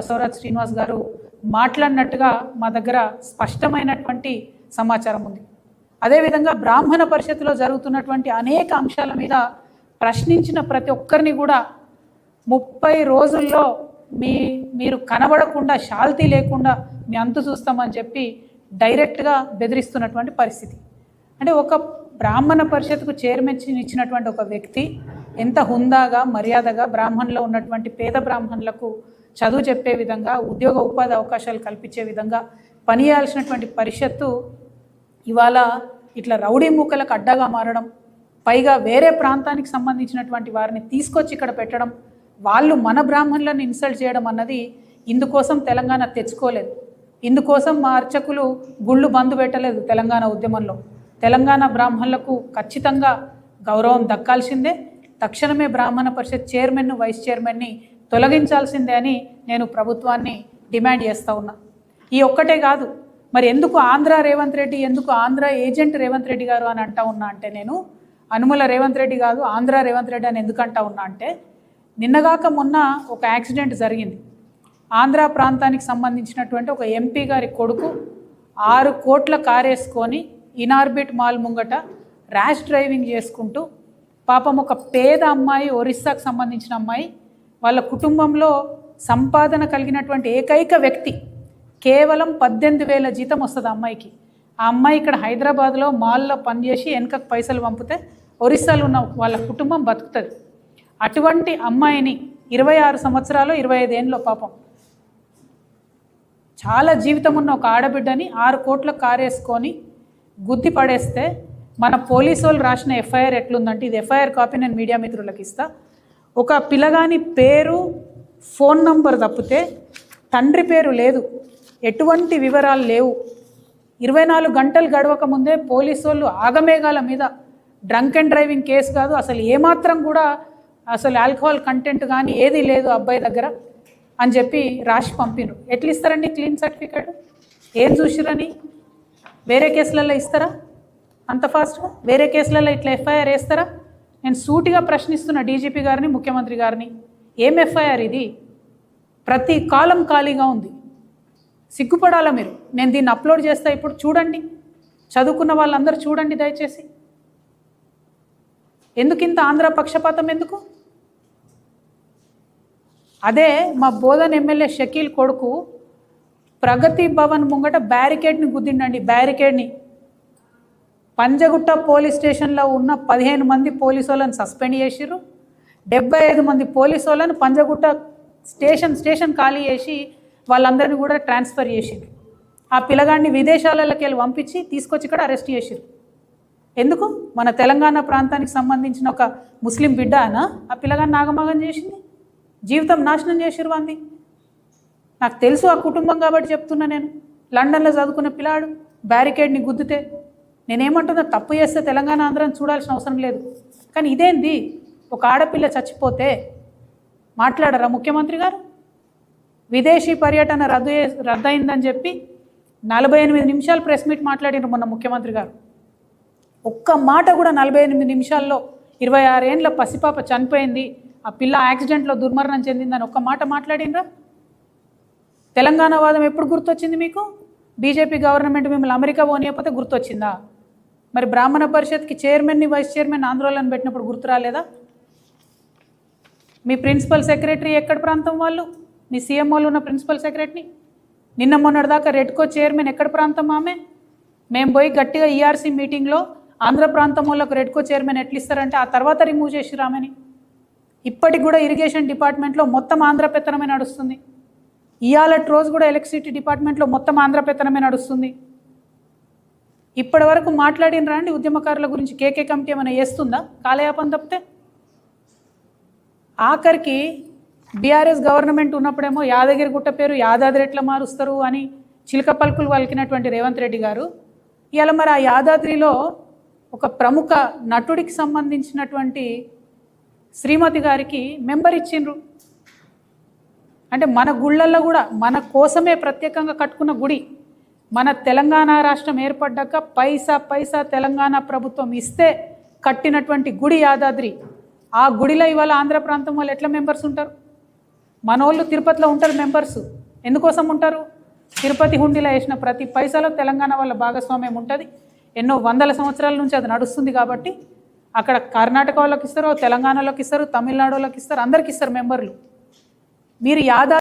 బసవరాజ్ శ్రీనివాస్ గారు మాట్లాడినట్టుగా మా దగ్గర స్పష్టమైనటువంటి సమాచారం ఉంది. అదేవిధంగా బ్రాహ్మణ పరిషత్తులో జరుగుతున్నటువంటి అనేక అంశాల మీద ప్రశ్నించిన ప్రతి ఒక్కరిని కూడా 30 రోజుల్లో మీరు కనబడకుండా శాల్తీ లేకుండా మీ అంతు చూస్తామని చెప్పి డైరెక్ట్గా బెదిరిస్తున్నటువంటి పరిస్థితి. అంటే ఒక బ్రాహ్మణ పరిషత్కు చైర్మన్ ఇచ్చినటువంటి ఒక వ్యక్తి ఎంత హుందాగా మర్యాదగా బ్రాహ్మణులో ఉన్నటువంటి పేద బ్రాహ్మణులకు చదువు చెప్పే విధంగా ఉద్యోగ ఉపాధి అవకాశాలు కల్పించే విధంగా పనిచేయాల్సినటువంటి పరిషత్తు ఇవాళ ఇట్లా రౌడీ మూకలకు అడ్డగా మారడం, పైగా వేరే ప్రాంతానికి సంబంధించినటువంటి వారిని తీసుకొచ్చి ఇక్కడ పెట్టడం, వాళ్ళు మన బ్రాహ్మణులను ఇన్సల్ట్ చేయడం అన్నది ఇందుకోసం తెలంగాణ తెచ్చుకోలేదు. ఇందుకోసం మా అర్చకులు గుళ్ళు బంద్ పెట్టలేదు. తెలంగాణ ఉద్యమంలో తెలంగాణ బ్రాహ్మణులకు ఖచ్చితంగా గౌరవం దక్కాల్సిందే. తక్షణమే బ్రాహ్మణ పరిషత్ చైర్మన్ను వైస్ చైర్మన్ని తొలగించాల్సిందే అని నేను ప్రభుత్వాన్ని డిమాండ్ చేస్తూ ఉన్నా. ఈ ఒక్కటే కాదు, మరి ఎందుకు ఆంధ్ర రేవంత్ రెడ్డి, ఎందుకు ఆంధ్ర ఏజెంట్ రేవంత్ రెడ్డి గారు అని అంటా ఉన్నా అంటే, నేను అనుముల రేవంత్ రెడ్డి కాదు ఆంధ్ర రేవంత్ రెడ్డి అని ఎందుకు అంటా ఉన్నా అంటే, నిన్నగాక మొన్న ఒక యాక్సిడెంట్ జరిగింది. ఆంధ్ర ప్రాంతానికి సంబంధించినటువంటి ఒక ఎంపీ గారి కొడుకు 6 కోట్ల కారేసుకొని ఇనార్బిట్ మాల్ ముంగట ర్యాష్ డ్రైవింగ్ చేసుకుంటూ, పాపం ఒక పేద అమ్మాయి, ఒరిస్సాకు సంబంధించిన అమ్మాయి, వాళ్ళ కుటుంబంలో సంపాదన కలిగినటువంటి ఏకైక వ్యక్తి, కేవలం 18,000 జీతం వస్తుంది అమ్మాయికి. ఆ అమ్మాయి ఇక్కడ హైదరాబాద్లో మాల్లో పనిచేసి వెనకకు పైసలు పంపితే ఒరిస్సాలో ఉన్న వాళ్ళ కుటుంబం బతుకుతుంది. అటువంటి అమ్మాయిని 26 సంవత్సరాలు 25 ఏళ్ళలో పాపం చాలా జీవితం ఉన్న ఒక ఆడబిడ్డని 6 కోట్ల కారేసుకొని గుద్ది పడేస్తే మన పోలీసు వాళ్ళు రాసిన ఎఫ్ఐఆర్ ఎట్లుందంటే, ఇది ఎఫ్ఐఆర్ కాపీ నేను మీడియా మిత్రులకు ఇస్తా. ఒక పిల్లగాని పేరు, ఫోన్ నంబర్ తప్పితే తండ్రి పేరు లేదు, ఎటువంటి వివరాలు లేవు. 24 గంటలు గడవక ముందే పోలీసు వాళ్ళు ఆగమేఘాల మీద డ్రంక్ అండ్ డ్రైవింగ్ కేసు కాదు, అసలు ఏమాత్రం కూడా అసలు ఆల్కహాల్ కంటెంట్ కానీ ఏది లేదు అబ్బాయి దగ్గర అని చెప్పి రాసి పంపినరు. ఎట్లా ఇస్తారండి క్లీన్ సర్టిఫికేట్? ఏం చూసిరని? వేరే కేసులలో ఇస్తారా అంత ఫాస్ట్గా? వేరే కేసులలో ఇట్లా ఎఫ్ఐఆర్ వేస్తారా? నేను సూటిగా ప్రశ్నిస్తున్న డీజీపీ గారిని, ముఖ్యమంత్రి గారిని, ఏం ఎఫ్ఐఆర్ ఇది? ప్రతి కాలం ఖాళీగా ఉంది. సిగ్గుపడాలా మీరు? నేను దీన్ని అప్లోడ్ చేస్తా, ఇప్పుడు చూడండి, చదువుకున్న వాళ్ళందరూ చూడండి దయచేసి. ఎందుకు ఇంత ఆంధ్ర పక్షపాతం ఎందుకు? అదే మా బోధన్ ఎమ్మెల్యే షకీల్ కొడుకు ప్రగతి భవన్ ముంగట బ్యారికేడ్ని గుద్దిండండి, బ్యారికేడ్ని. పంజగుట్ట పోలీస్ స్టేషన్లో ఉన్న 15 మంది పోలీసు వాళ్ళని సస్పెండ్ చేసిర్రు. 75 మంది పోలీసు వాళ్ళని పంజగుట్ట స్టేషన్ ఖాళీ చేసి వాళ్ళందరినీ కూడా ట్రాన్స్ఫర్ చేసిర్రు. ఆ పిల్లగాడిని విదేశాలకి వెళ్ళి పంపించి తీసుకొచ్చి ఇక్కడ అరెస్ట్ చేసిర్రు. ఎందుకు? మన తెలంగాణ ప్రాంతానికి సంబంధించిన ఒక ముస్లిం బిడ్డ అనా ఆ పిల్లగాడిని నాగమగం చేసింది? జీవితం నాశనం చేసిర్రు అంది. నాకు తెలుసు ఆ కుటుంబం కాబట్టి చెప్తున్నా. నేను లండన్లో చదువుకున్న పిల్లాడు బ్యారికేడ్ని గుద్దితే నేనేమంటున్నా, తప్పు చేస్తే తెలంగాణ ఆంధ్రాన్ని చూడాల్సిన అవసరం లేదు. కానీ ఇదేంది, ఒక ఆడపిల్ల చచ్చిపోతే మాట్లాడరా ముఖ్యమంత్రి గారు? విదేశీ పర్యటన రద్దయిందని చెప్పి 48 నిమిషాలు ప్రెస్ మీట్ మాట్లాడినారు మొన్న ముఖ్యమంత్రి గారు. ఒక్క మాట కూడా 48 నిమిషాల్లో 26 ఏళ్ళ పసిపాప చనిపోయింది, ఆ పిల్ల యాక్సిడెంట్లో దుర్మరణం చెందిందని ఒక్క మాట మాట్లాడినరా? తెలంగాణ వాదం ఎప్పుడు గుర్తొచ్చింది మీకు? బీజేపీ గవర్నమెంట్ మిమ్మల్ని అమెరికా పోనీయకపోతే గుర్తొచ్చిందా? మరి బ్రాహ్మణ పరిషత్కి చైర్మన్ని, వైస్ చైర్మన్ ఆందోళన పెట్టినప్పుడు గుర్తు రాలేదా? మీ ప్రిన్సిపల్ సెక్రటరీ ఎక్కడ ప్రాంతం వాళ్ళు? మీ సీఎంఓలు ఉన్న ప్రిన్సిపల్ సెక్రటరీ నిన్న మొన్నటిదాకా రెడ్కో చైర్మన్ ఎక్కడ ప్రాంతం ఆమె? మేము పోయి గట్టిగా ఈఆర్సీ మీటింగ్లో ఆంధ్ర ప్రాంతం వాళ్ళకు రెడ్కో చైర్మన్ ఎట్లు ఇస్తారంటే ఆ తర్వాత రిమూవ్ చేసి రామని. ఇప్పటికి కూడా ఇరిగేషన్ డిపార్ట్మెంట్లో మొత్తం ఆంధ్ర పెత్తనమే నడుస్తుంది. ఇవాళ రోజు కూడా ఎలక్ట్రిసిటీ డిపార్ట్మెంట్లో మొత్తం ఆంధ్ర పెత్తనమే నడుస్తుంది. ఇప్పటి వరకు మాట్లాడినరా అండి ఉద్యమకారుల గురించి? కేకే కమిటీ ఏమైనా చేస్తుందా కాలయాపన తప్పితే? ఆఖరికి బీఆర్ఎస్ గవర్నమెంట్ ఉన్నప్పుడేమో యాదగిరి గుట్ట పేరు యాదాద్రి ఎట్లా మారుస్తారు అని చిలక పలుకులు వలికినటువంటి రేవంత్ రెడ్డి గారు ఇవాళ మరి ఆ యాదాద్రిలో ఒక ప్రముఖ నటుడికి సంబంధించినటువంటి శ్రీమతి గారికి మెంబర్ ఇచ్చిండ్రు. అంటే మన గుళ్ళల్లో కూడా మన కోసమే ప్రత్యేకంగా కట్టుకున్న గుడి, మన తెలంగాణ రాష్ట్రం ఏర్పడ్డాక పైసా తెలంగాణ ప్రభుత్వం ఇస్తే కట్టినటువంటి గుడి యాదాద్రి. ఆ గుడిలో ఇవాళ ఆంధ్ర ప్రాంతం వాళ్ళు ఎట్లా మెంబర్స్ ఉంటారు? మనోళ్ళు తిరుపతిలో ఉంటారు మెంబర్స్. ఎందుకోసం ఉంటారు? తిరుపతి హుండీలో వేసిన ప్రతి పైసలో తెలంగాణ వాళ్ళ భాగస్వామ్యం ఉంటుంది. ఎన్నో వందల సంవత్సరాల నుంచి అది నడుస్తుంది కాబట్టి అక్కడ కర్ణాటక వాళ్ళకి ఇస్తారు, తెలంగాణలోకి ఇస్తారు, తమిళనాడు వాళ్ళకి ఇస్తారు, అందరికి ఇస్తారు మెంబర్లు. మీరు